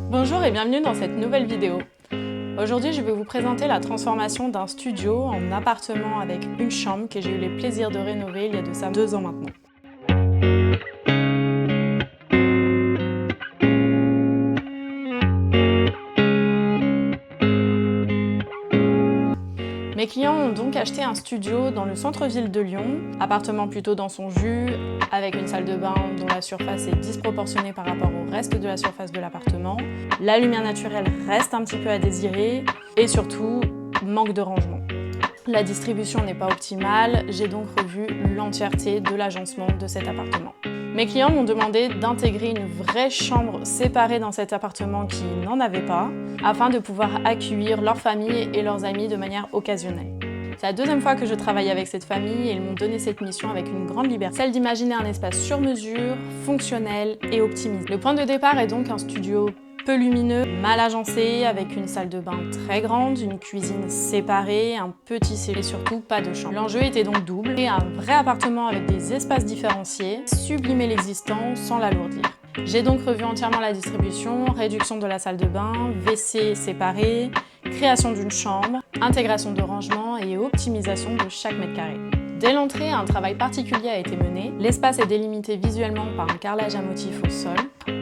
Bonjour et bienvenue dans cette nouvelle vidéo. Aujourd'hui, je vais vous présenter la transformation d'un studio en appartement avec une chambre que j'ai eu le plaisir de rénover il y a de ça 2 ans maintenant. Mes clients ont donc acheté un studio dans le centre-ville de Lyon, appartement plutôt dans son jus, avec une salle de bain dont la surface est disproportionnée par rapport au reste de la surface de l'appartement. La lumière naturelle reste un petit peu à désirer et surtout, manque de rangement. La distribution n'est pas optimale, j'ai donc revu l'entièreté de l'agencement de cet appartement. Mes clients m'ont demandé d'intégrer une vraie chambre séparée dans cet appartement qui n'en avait pas, afin de pouvoir accueillir leur famille et leurs amis de manière occasionnelle. C'est la deuxième fois que je travaille avec cette famille et ils m'ont donné cette mission avec une grande liberté, celle d'imaginer un espace sur mesure, fonctionnel et optimisé. Le point de départ est donc un studio peu lumineux, mal agencé, avec une salle de bain très grande, une cuisine séparée, un petit salon et surtout pas de chambre. L'enjeu était donc double, et un vrai appartement avec des espaces différenciés, sublimer l'existant sans l'alourdir. J'ai donc revu entièrement la distribution, réduction de la salle de bain, WC séparé, création d'une chambre, intégration de rangement et optimisation de chaque mètre carré. Dès l'entrée, un travail particulier a été mené. L'espace est délimité visuellement par un carrelage à motifs au sol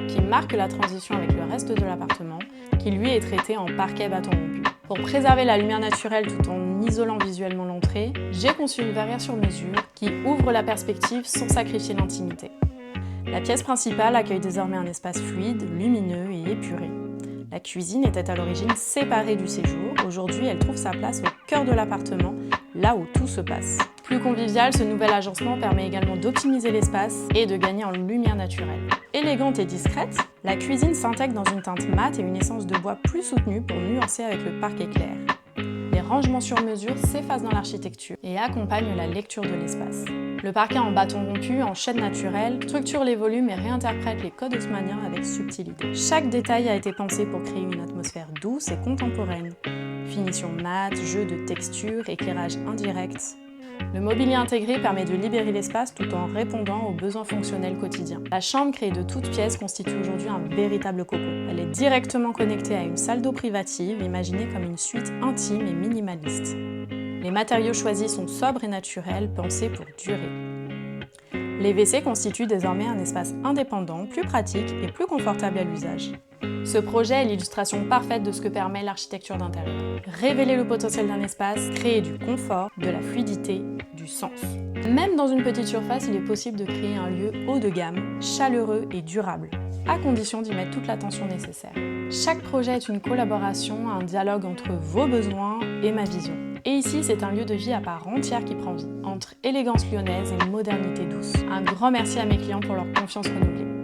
qui marque la transition avec le reste de l'appartement, qui lui est traité en parquet bâton rompu. Pour préserver la lumière naturelle tout en isolant visuellement l'entrée, j'ai conçu une verrière sur mesure qui ouvre la perspective sans sacrifier l'intimité. La pièce principale accueille désormais un espace fluide, lumineux et épuré. La cuisine était à l'origine séparée du séjour. Aujourd'hui, elle trouve sa place au cœur de l'appartement, là où tout se passe. Plus convivial, ce nouvel agencement permet également d'optimiser l'espace et de gagner en lumière naturelle. Élégante et discrète, la cuisine s'intègre dans une teinte mate et une essence de bois plus soutenue pour nuancer avec le parquet clair. Les rangements sur mesure s'effacent dans l'architecture et accompagnent la lecture de l'espace. Le parquet en bâton rompu, en chaîne naturelle, structure les volumes et réinterprète les codes haussmanniens avec subtilité. Chaque détail a été pensé pour créer une atmosphère douce et contemporaine. Finition mate, jeu de texture, éclairage indirect. Le mobilier intégré permet de libérer l'espace tout en répondant aux besoins fonctionnels quotidiens. La chambre créée de toutes pièces constitue aujourd'hui un véritable cocon. Elle est directement connectée à une salle d'eau privative, imaginée comme une suite intime et minimaliste. Les matériaux choisis sont sobres et naturels, pensés pour durer. Les WC constituent désormais un espace indépendant, plus pratique et plus confortable à l'usage. Ce projet est l'illustration parfaite de ce que permet l'architecture d'intérieur. Révéler le potentiel d'un espace, créer du confort, de la fluidité, du sens. Même dans une petite surface, il est possible de créer un lieu haut de gamme, chaleureux et durable, à condition d'y mettre toute l'attention nécessaire. Chaque projet est une collaboration, un dialogue entre vos besoins et ma vision. Et ici, c'est un lieu de vie à part entière qui prend vie, entre élégance lyonnaise et modernité douce. Un grand merci à mes clients pour leur confiance renouvelée.